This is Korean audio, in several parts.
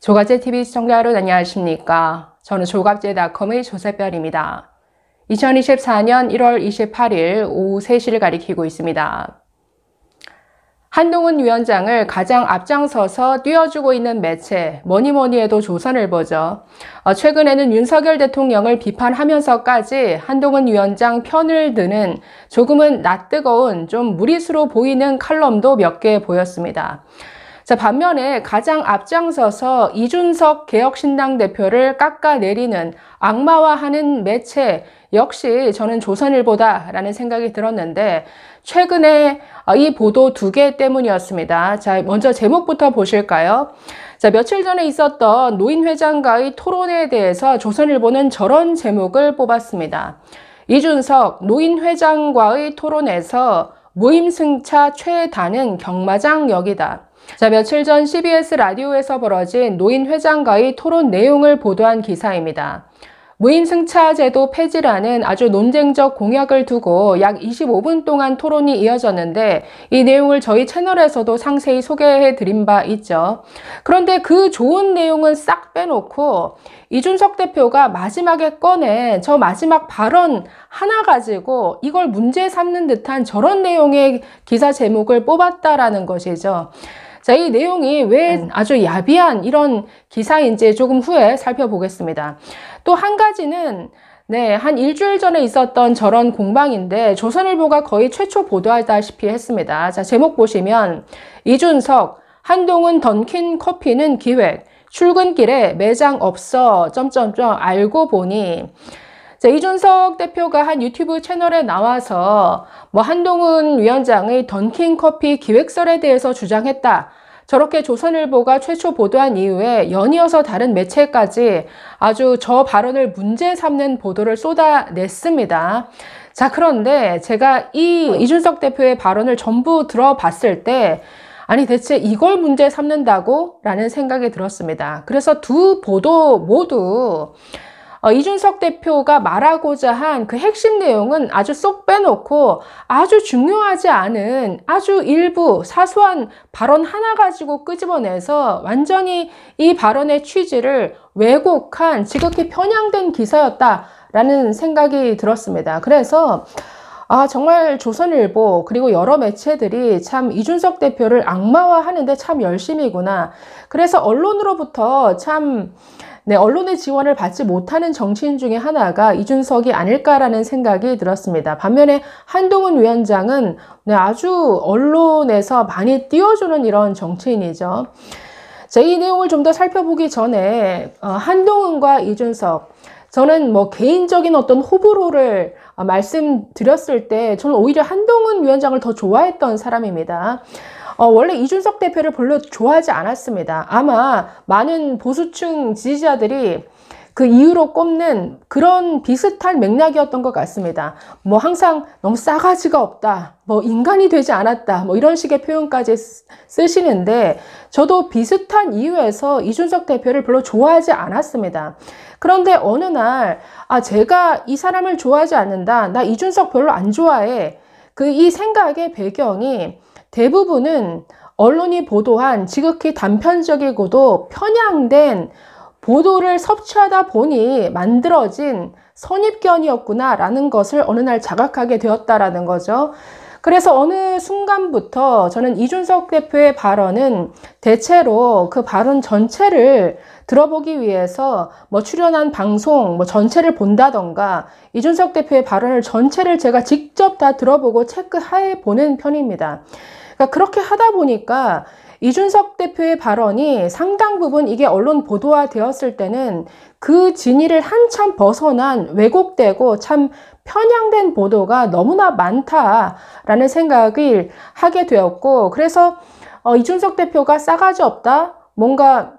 조갑제TV 시청자 여러분 안녕하십니까? 저는 조갑제닷컴의 조세별입니다. 2024년 1월 28일 오후 3시를 가리키고 있습니다. 한동훈 위원장을 가장 앞장서서 띄워주고 있는 매체, 뭐니뭐니 해도 조선일보죠. 최근에는 윤석열 대통령을 비판하면서까지 한동훈 위원장 편을 드는 조금은 낯뜨거운 좀 무리수로 보이는 칼럼도 몇 개 보였습니다. 자, 반면에 가장 앞장서서 이준석 개혁신당 대표를 깎아내리는 악마화하는 매체 역시 저는 조선일보다라는 생각이 들었는데 최근에 이 보도 2개 때문이었습니다. 자, 먼저 제목부터 보실까요? 자, 며칠 전에 있었던 노인 회장과의 토론에 대해서 조선일보는 저런 제목을 뽑았습니다. 이준석 노인 회장과의 토론에서 무임승차 최단은 경마장역이다. 자, 며칠 전 CBS 라디오에서 벌어진 노인 회장과의 토론 내용을 보도한 기사입니다. 무임승차 제도 폐지라는 아주 논쟁적 공약을 두고 약 25분 동안 토론이 이어졌는데 이 내용을 저희 채널에서도 상세히 소개해 드린 바 있죠. 그런데 그 좋은 내용은 싹 빼놓고 이준석 대표가 마지막에 꺼낸 저 마지막 발언 하나 가지고 이걸 문제 삼는 듯한 저런 내용의 기사 제목을 뽑았다라는 것이죠. 자, 이 내용이 왜 아주 야비한 이런 기사인지 조금 후에 살펴보겠습니다. 또 한 가지는 한 일주일 전에 있었던 저런 공방인데 조선일보가 거의 최초 보도하다시피 했습니다. 자, 제목 보시면 이준석, 한동훈 던킨 커피는 기획, 출근길에 매장 없어, 알고 보니. 자, 이준석 대표가 한 유튜브 채널에 나와서 한동훈 위원장의 던킨 커피 기획설에 대해서 주장했다. 저렇게 조선일보가 최초 보도한 이후에 연이어서 다른 매체까지 아주 저 발언을 문제 삼는 보도를 쏟아냈습니다. 자, 그런데 제가 이 이준석 대표의 발언을 전부 들어봤을 때 아니 대체 이걸 문제 삼는다고? 라는 생각이 들었습니다. 그래서 두 보도 모두 이준석 대표가 말하고자 한 그 핵심 내용은 아주 쏙 빼놓고 아주 중요하지 않은 아주 일부 사소한 발언 하나 가지고 끄집어내서 완전히 이 발언의 취지를 왜곡한 지극히 편향된 기사였다라는 생각이 들었습니다. 그래서 정말 조선일보 그리고 여러 매체들이 참 이준석 대표를 악마화하는데 참 열심이구나. 그래서 언론으로부터 참 언론의 지원을 받지 못하는 정치인 중에 하나가 이준석이 아닐까라는 생각이 들었습니다. 반면에 한동훈 위원장은 아주 언론에서 많이 띄워주는 이런 정치인이죠. 자, 이 내용을 좀 더 살펴보기 전에 한동훈과 이준석, 저는 개인적인 어떤 호불호를 말씀드렸을 때 저는 오히려 한동훈 위원장을 더 좋아했던 사람입니다. 원래 이준석 대표를 별로 좋아하지 않았습니다. 아마 많은 보수층 지지자들이 그 이유로 꼽는 그런 비슷한 맥락이었던 것 같습니다. 항상 너무 싸가지가 없다, 인간이 되지 않았다, 이런 식의 표현까지 쓰시는데 저도 비슷한 이유에서 이준석 대표를 별로 좋아하지 않았습니다. 그런데 어느 날 제가 이 사람을 좋아하지 않는다, 나 이준석 별로 안 좋아해, 이 생각의 배경이 대부분은 언론이 보도한 지극히 단편적이고도 편향된 보도를 섭취하다 보니 만들어진 선입견이었구나라는 것을 어느 날 자각하게 되었다라는 거죠. 그래서 어느 순간부터 저는 이준석 대표의 발언은 대체로 그 발언 전체를 들어보기 위해서 출연한 방송 전체를 본다던가 이준석 대표의 발언을 전체를 제가 직접 다 들어보고 체크해 보는 편입니다. 그러니까 그렇게 하다 보니까 이준석 대표의 발언이 상당 부분 이게 언론 보도화 되었을 때는 그 진위를 한참 벗어난 왜곡되고 참 편향된 보도가 너무나 많다라는 생각을 하게 되었고, 그래서 이준석 대표가 싸가지 없다, 뭔가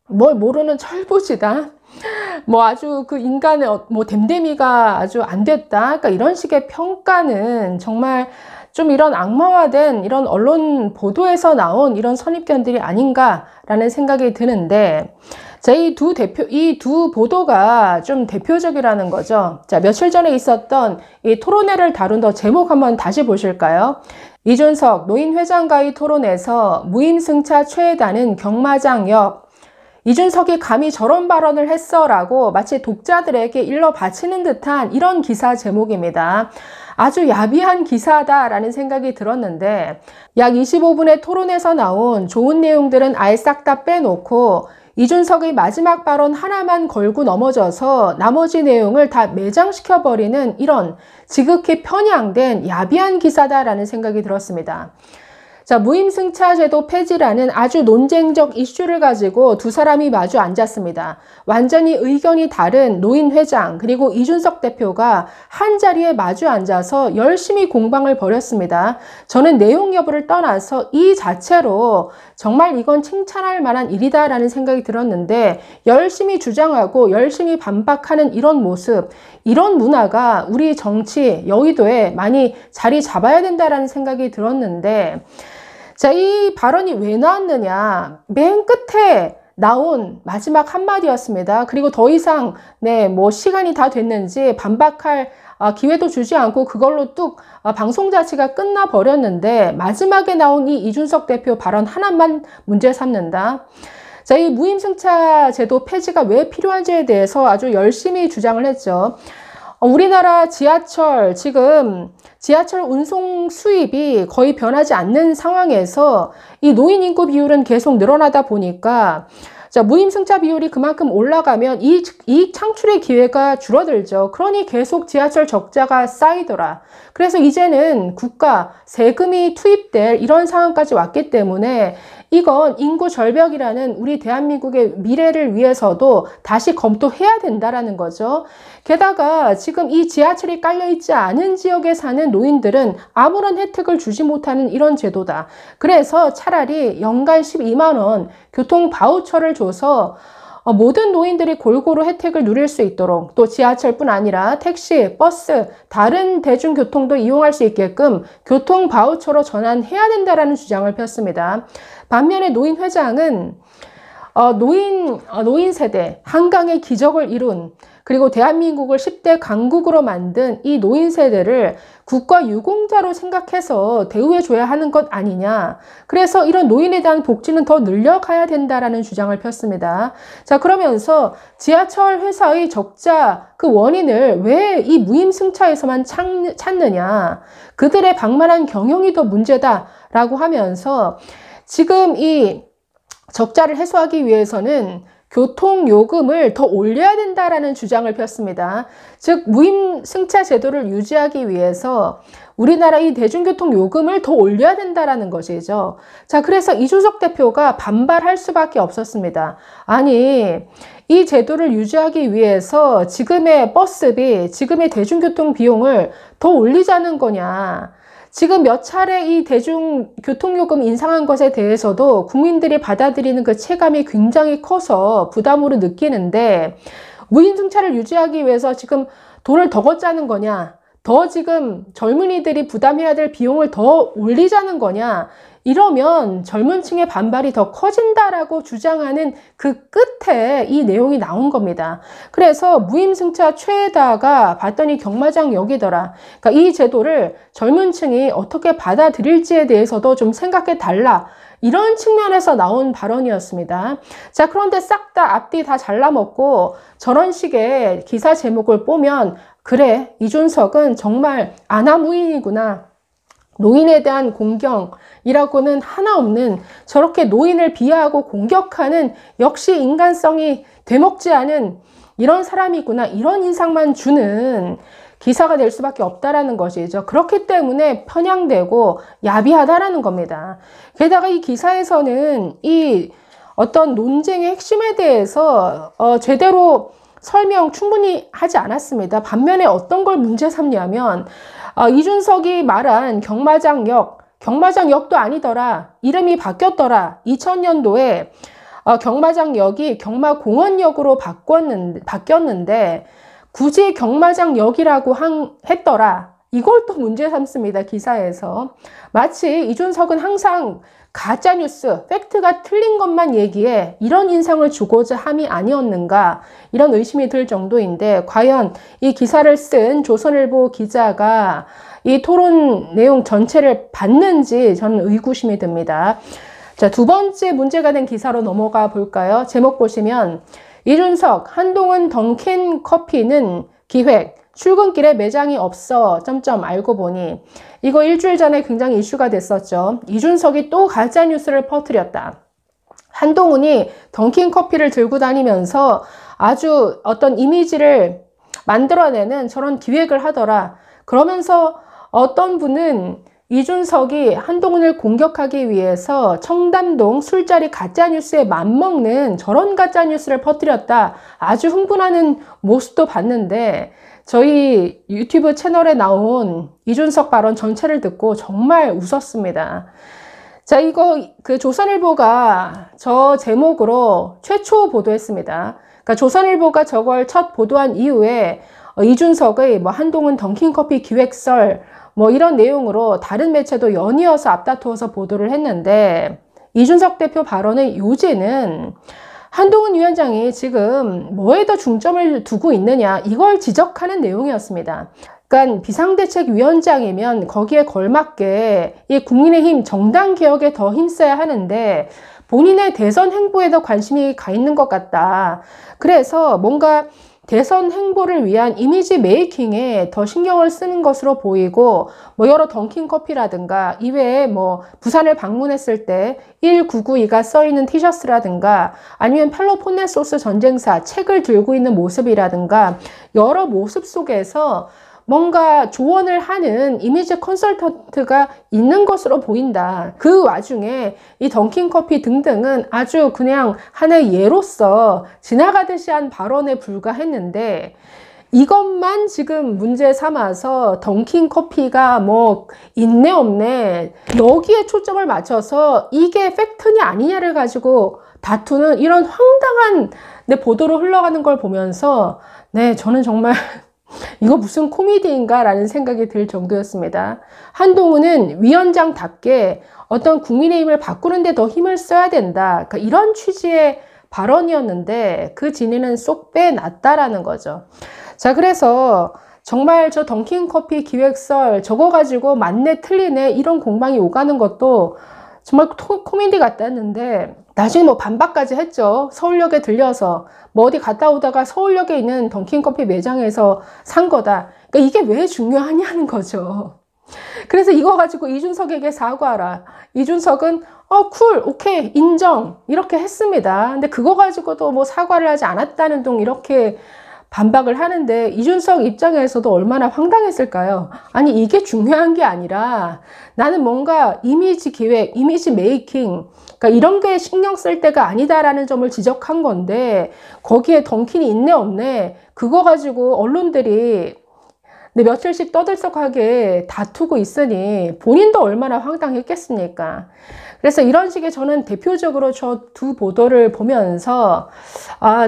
뭘 모르는 철부지다, 아주 그 인간의 댐댐이가 아주 안 됐다, 그러니까 이런 식의 평가는 정말 좀 이런 악마화된 이런 언론 보도에서 나온 이런 선입견들이 아닌가라는 생각이 드는데, 자, 이 두 보도가 좀 대표적이라는 거죠. 자, 며칠 전에 있었던 이 토론회를 다룬 더 제목 한번 다시 보실까요? 이준석 노인 회장과의 토론에서 무임승차 최단은 경마장역. 이준석이 감히 저런 발언을 했어라고 마치 독자들에게 일러 바치는 듯한 이런 기사 제목입니다. 아주 야비한 기사다라는 생각이 들었는데 약 25분의 토론에서 나온 좋은 내용들은 아예 싹 다 빼놓고 이준석의 마지막 발언 하나만 걸고 넘어져서 나머지 내용을 다 매장시켜버리는 이런 지극히 편향된 야비한 기사다라는 생각이 들었습니다. 자, 무임승차제도 폐지라는 아주 논쟁적 이슈를 가지고 두 사람이 마주 앉았습니다. 완전히 의견이 다른 노인회장 그리고 이준석 대표가 한자리에 마주 앉아서 열심히 공방을 벌였습니다. 저는 내용 여부를 떠나서 이 자체로 정말 이건 칭찬할 만한 일이다라는 생각이 들었는데 열심히 주장하고 열심히 반박하는 이런 모습, 이런 문화가 우리 정치, 여의도에 많이 자리 잡아야 된다라는 생각이 들었는데 자, 이 발언이 왜 나왔느냐? 맨 끝에 나온 마지막 한마디였습니다. 그리고 더 이상 시간이 다 됐는지 반박할 기회도 주지 않고 그걸로 뚝 방송 자체가 끝나버렸는데 마지막에 나온 이 이준석 대표 발언 하나만 문제 삼는다. 자, 이 무임승차 제도 폐지가 왜 필요한지에 대해서 아주 열심히 주장을 했죠. 우리나라 지하철 지금 지하철 운송 수입이 거의 변하지 않는 상황에서 이 노인 인구 비율은 계속 늘어나다 보니까 자, 무임승차 비율이 그만큼 올라가면 이익 창출의 기회가 줄어들죠. 그러니 계속 지하철 적자가 쌓이더라. 그래서 이제는 국가 세금이 투입될 이런 상황까지 왔기 때문에 이건 인구 절벽이라는 우리 대한민국의 미래를 위해서도 다시 검토해야 된다라는 거죠. 게다가 지금 이 지하철이 깔려있지 않은 지역에 사는 노인들은 아무런 혜택을 주지 못하는 이런 제도다. 그래서 차라리 연간 12만 원 교통 바우처를 줘서 모든 노인들이 골고루 혜택을 누릴 수 있도록 또 지하철뿐 아니라 택시, 버스, 다른 대중교통도 이용할 수 있게끔 교통 바우처로 전환해야 된다라는 주장을 폈습니다. 반면에 노인 회장은 노인 세대, 한강의 기적을 이룬 그리고 대한민국을 10대 강국으로 만든 이 노인 세대를 국가 유공자로 생각해서 대우해줘야 하는 것 아니냐. 그래서 이런 노인에 대한 복지는 더 늘려가야 된다라는 주장을 폈습니다. 자, 그러면서 지하철 회사의 적자 그 원인을 왜 이 무임승차에서만 찾느냐. 그들의 방만한 경영이 더 문제다라고 하면서 지금 이 적자를 해소하기 위해서는 교통요금을 더 올려야 된다라는 주장을 폈습니다. 즉 무임승차 제도를 유지하기 위해서 우리나라 이 대중교통 요금을 더 올려야 된다라는 것이죠. 자, 그래서 이준석 대표가 반발할 수밖에 없었습니다. 아니, 이 제도를 유지하기 위해서 지금의 버스비, 지금의 대중교통 비용을 더 올리자는 거냐. 지금 몇 차례 이 대중교통요금 인상한 것에 대해서도 국민들이 받아들이는 그 체감이 굉장히 커서 부담으로 느끼는데 무임승차를 유지하기 위해서 지금 돈을 더 걷자는 거냐, 더 지금 젊은이들이 부담해야 될 비용을 더 올리자는 거냐, 이러면 젊은 층의 반발이 더 커진다라고 주장하는 그 끝에 이 내용이 나온 겁니다. 그래서 무임승차 최다가 봤더니 경마장역이더라. 그러니까 이 제도를 젊은 층이 어떻게 받아들일지에 대해서도 좀 생각해 달라. 이런 측면에서 나온 발언이었습니다. 자, 그런데 싹 다 앞뒤 다 잘라먹고 저런 식의 기사 제목을 보면 그래, 이준석은 정말 아나무인이구나. 노인에 대한 공경이라고는 하나 없는 저렇게 노인을 비하하고 공격하는 역시 인간성이 되먹지 않은 이런 사람이구나. 이런 인상만 주는 기사가 될 수밖에 없다라는 것이죠. 그렇기 때문에 편향되고 야비하다라는 겁니다. 게다가 이 기사에서는 이 어떤 논쟁의 핵심에 대해서 제대로 설명 충분히 하지 않았습니다. 반면에 어떤 걸 문제 삼냐면 이준석이 말한 경마장역도 아니더라. 이름이 바뀌었더라. 2000년도에 경마장역이 경마공원역으로 바뀌었는데 굳이 경마장역이라고 했더라. 이걸 또 문제 삼습니다. 기사에서. 마치 이준석은 항상 가짜뉴스, 팩트가 틀린 것만 얘기해 이런 인상을 주고자 함이 아니었는가, 이런 의심이 들 정도인데 과연 이 기사를 쓴 조선일보 기자가 이 토론 내용 전체를 봤는지 저는 의구심이 듭니다. 자, 두 번째 문제가 된 기사로 넘어가 볼까요? 제목 보시면 이준석, 한동훈 던킨 커피는 기획, 출근길에 매장이 없어 알고 보니 이거 일주일 전에 굉장히 이슈가 됐었죠. 이준석이 또 가짜뉴스를 퍼뜨렸다. 한동훈이 던킨 커피를 들고 다니면서 아주 어떤 이미지를 만들어내는 저런 기획을 하더라. 그러면서 어떤 분은 이준석이 한동훈을 공격하기 위해서 청담동 술자리 가짜뉴스에 맘먹는 저런 가짜뉴스를 퍼뜨렸다. 아주 흥분하는 모습도 봤는데 저희 유튜브 채널에 나온 이준석 발언 전체를 듣고 정말 웃었습니다. 자, 이거 조선일보가 저 제목으로 최초 보도했습니다. 그러니까 조선일보가 저걸 첫 보도한 이후에 이준석의 한동훈 던킨커피 기획설 이런 내용으로 다른 매체도 연이어서 앞다투어서 보도를 했는데 이준석 대표 발언의 요지는 한동훈 위원장이 지금 뭐에 더 중점을 두고 있느냐 이걸 지적하는 내용이었습니다. 그러니까 비상대책위원장이면 거기에 걸맞게 이 국민의힘 정당개혁에 더 힘써야 하는데 본인의 대선 행보에 더 관심이 가 있는 것 같다. 그래서 뭔가 대선 행보를 위한 이미지 메이킹에 더 신경을 쓰는 것으로 보이고 여러 던킨 커피라든가 이외에 부산을 방문했을 때 1992가 써있는 티셔츠라든가 아니면 펠로폰네소스 전쟁사 책을 들고 있는 모습이라든가 여러 모습 속에서 뭔가 조언을 하는 이미지 컨설턴트가 있는 것으로 보인다. 그 와중에 이 던킨커피 등등은 아주 그냥 하나의 예로서 지나가듯이 한 발언에 불과했는데 이것만 지금 문제 삼아서 던킨커피가 있네 없네 여기에 초점을 맞춰서 이게 팩트냐 아니냐를 가지고 다투는 이런 황당한 보도로 흘러가는 걸 보면서 저는 정말 이거 무슨 코미디인가 라는 생각이 들 정도였습니다. 한동훈은 위원장답게 어떤 국민의힘을 바꾸는 데 더 힘을 써야 된다. 그러니까 이런 취지의 발언이었는데 그 진위는 쏙 빼놨다라는 거죠. 자, 그래서 정말 저 던킨커피 기획설 저거 가지고 맞네 틀리네 이런 공방이 오가는 것도 정말 코미디 같았는데 나중에 반박까지 했죠. 서울역에 들려서 어디 갔다 오다가 서울역에 있는 던킨커피 매장에서 산 거다. 그러니까 이게 왜 중요하냐는 거죠. 그래서 이거 가지고 이준석에게 사과하라. 이준석은 쿨, 오케이, 인정 이렇게 했습니다. 근데 그거 가지고도 사과를 하지 않았다는 둥 이렇게 반박을 하는데 이준석 입장에서도 얼마나 황당했을까요? 아니 이게 중요한 게 아니라 나는 뭔가 이미지 기획, 이미지 메이킹 그러니까 이런 게 신경 쓸 때가 아니다라는 점을 지적한 건데 거기에 던킨이 있네 없네 그거 가지고 언론들이 며칠씩 떠들썩하게 다투고 있으니 본인도 얼마나 황당했겠습니까? 그래서 이런 식의 저는 대표적으로 저 두 보도를 보면서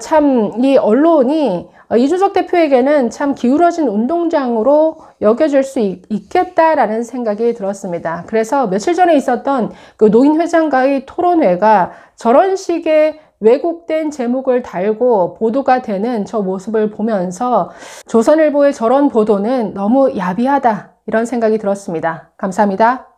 참 이 언론이 이준석 대표에게는 참 기울어진 운동장으로 여겨질 수 있겠다라는 생각이 들었습니다. 그래서 며칠 전에 있었던 그 노인 회장과의 토론회가 저런 식의 왜곡된 제목을 달고 보도가 되는 저 모습을 보면서 조선일보의 저런 보도는 너무 야비하다 이런 생각이 들었습니다. 감사합니다.